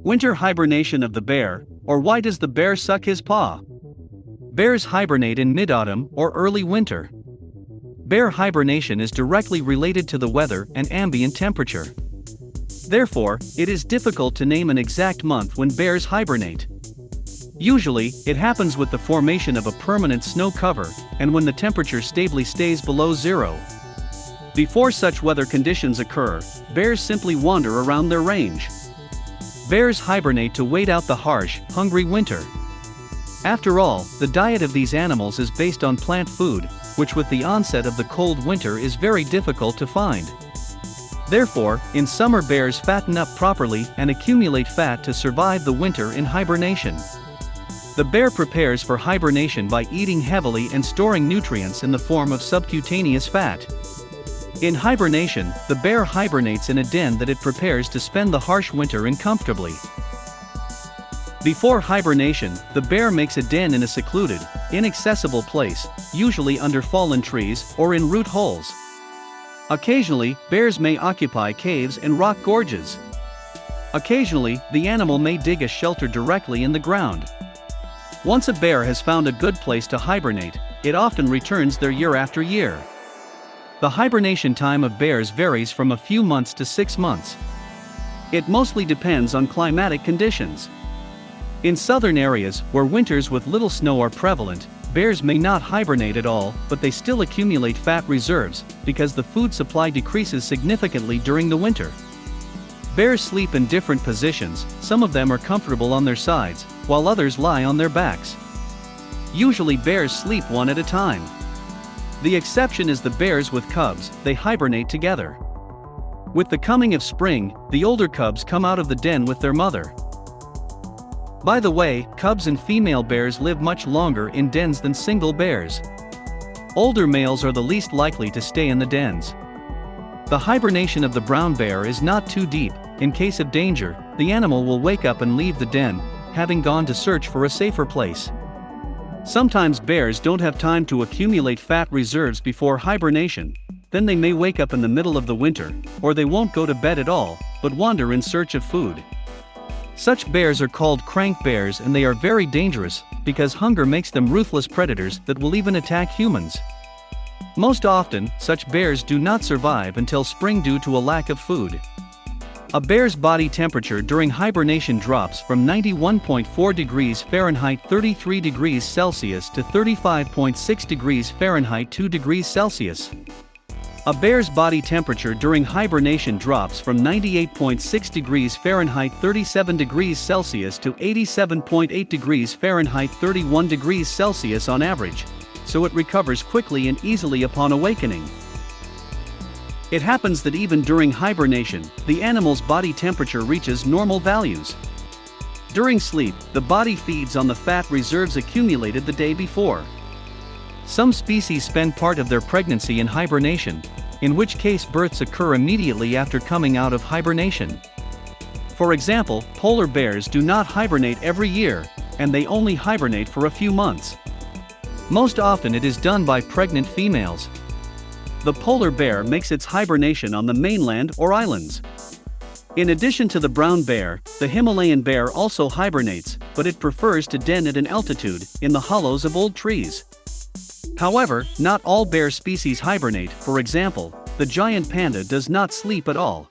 Winter hibernation of the bear, or why does the bear suck his paw? Bears hibernate in mid-autumn or early winter. Bear hibernation is directly related to the weather and ambient temperature. Therefore, it is difficult to name an exact month when bears hibernate. Usually, it happens with the formation of a permanent snow cover, and when the temperature stably stays below zero. Before such weather conditions occur, bears simply wander around their range. Bears hibernate to wait out the harsh, hungry winter. After all, the diet of these animals is based on plant food, which with the onset of the cold winter is very difficult to find. Therefore, in summer bears fatten up properly and accumulate fat to survive the winter in hibernation. The bear prepares for hibernation by eating heavily and storing nutrients in the form of subcutaneous fat. In hibernation, the bear hibernates in a den that it prepares to spend the harsh winter in comfortably. Before hibernation, the bear makes a den in a secluded, inaccessible place, usually under fallen trees or in root holes. Occasionally, bears may occupy caves and rock gorges. Occasionally, the animal may dig a shelter directly in the ground. Once a bear has found a good place to hibernate, it often returns there year after year. The hibernation time of bears varies from a few months to 6 months. It mostly depends on climatic conditions. In southern areas, where winters with little snow are prevalent, bears may not hibernate at all, but they still accumulate fat reserves, because the food supply decreases significantly during the winter. Bears sleep in different positions, some of them are comfortable on their sides, while others lie on their backs. Usually bears sleep one at a time. The exception is the bears with cubs, they hibernate together. With the coming of spring, the older cubs come out of the den with their mother. By the way, cubs and female bears live much longer in dens than single bears. Older males are the least likely to stay in the dens. The hibernation of the brown bear is not too deep. In case of danger, the animal will wake up and leave the den, having gone to search for a safer place. Sometimes bears don't have time to accumulate fat reserves before hibernation, then they may wake up in the middle of the winter, or they won't go to bed at all, but wander in search of food. Such bears are called crank bears, and they are very dangerous, because hunger makes them ruthless predators that will even attack humans. Most often, such bears do not survive until spring due to a lack of food. A bear's body temperature during hibernation drops from 91.4 degrees Fahrenheit 33 degrees Celsius to 35.6 degrees Fahrenheit 2 degrees Celsius. A bear's body temperature during hibernation drops from 98.6 degrees Fahrenheit 37 degrees Celsius to 87.8 degrees Fahrenheit 31 degrees Celsius on average, so it recovers quickly and easily upon awakening. It happens that even during hibernation, the animal's body temperature reaches normal values. During sleep, the body feeds on the fat reserves accumulated the day before. Some species spend part of their pregnancy in hibernation, in which case births occur immediately after coming out of hibernation. For example, polar bears do not hibernate every year, and they only hibernate for a few months. Most often it is done by pregnant females. The polar bear makes its hibernation on the mainland or islands. In addition to the brown bear, the Himalayan bear also hibernates, but it prefers to den at an altitude, in the hollows of old trees. However, not all bear species hibernate. For example, the giant panda does not sleep at all.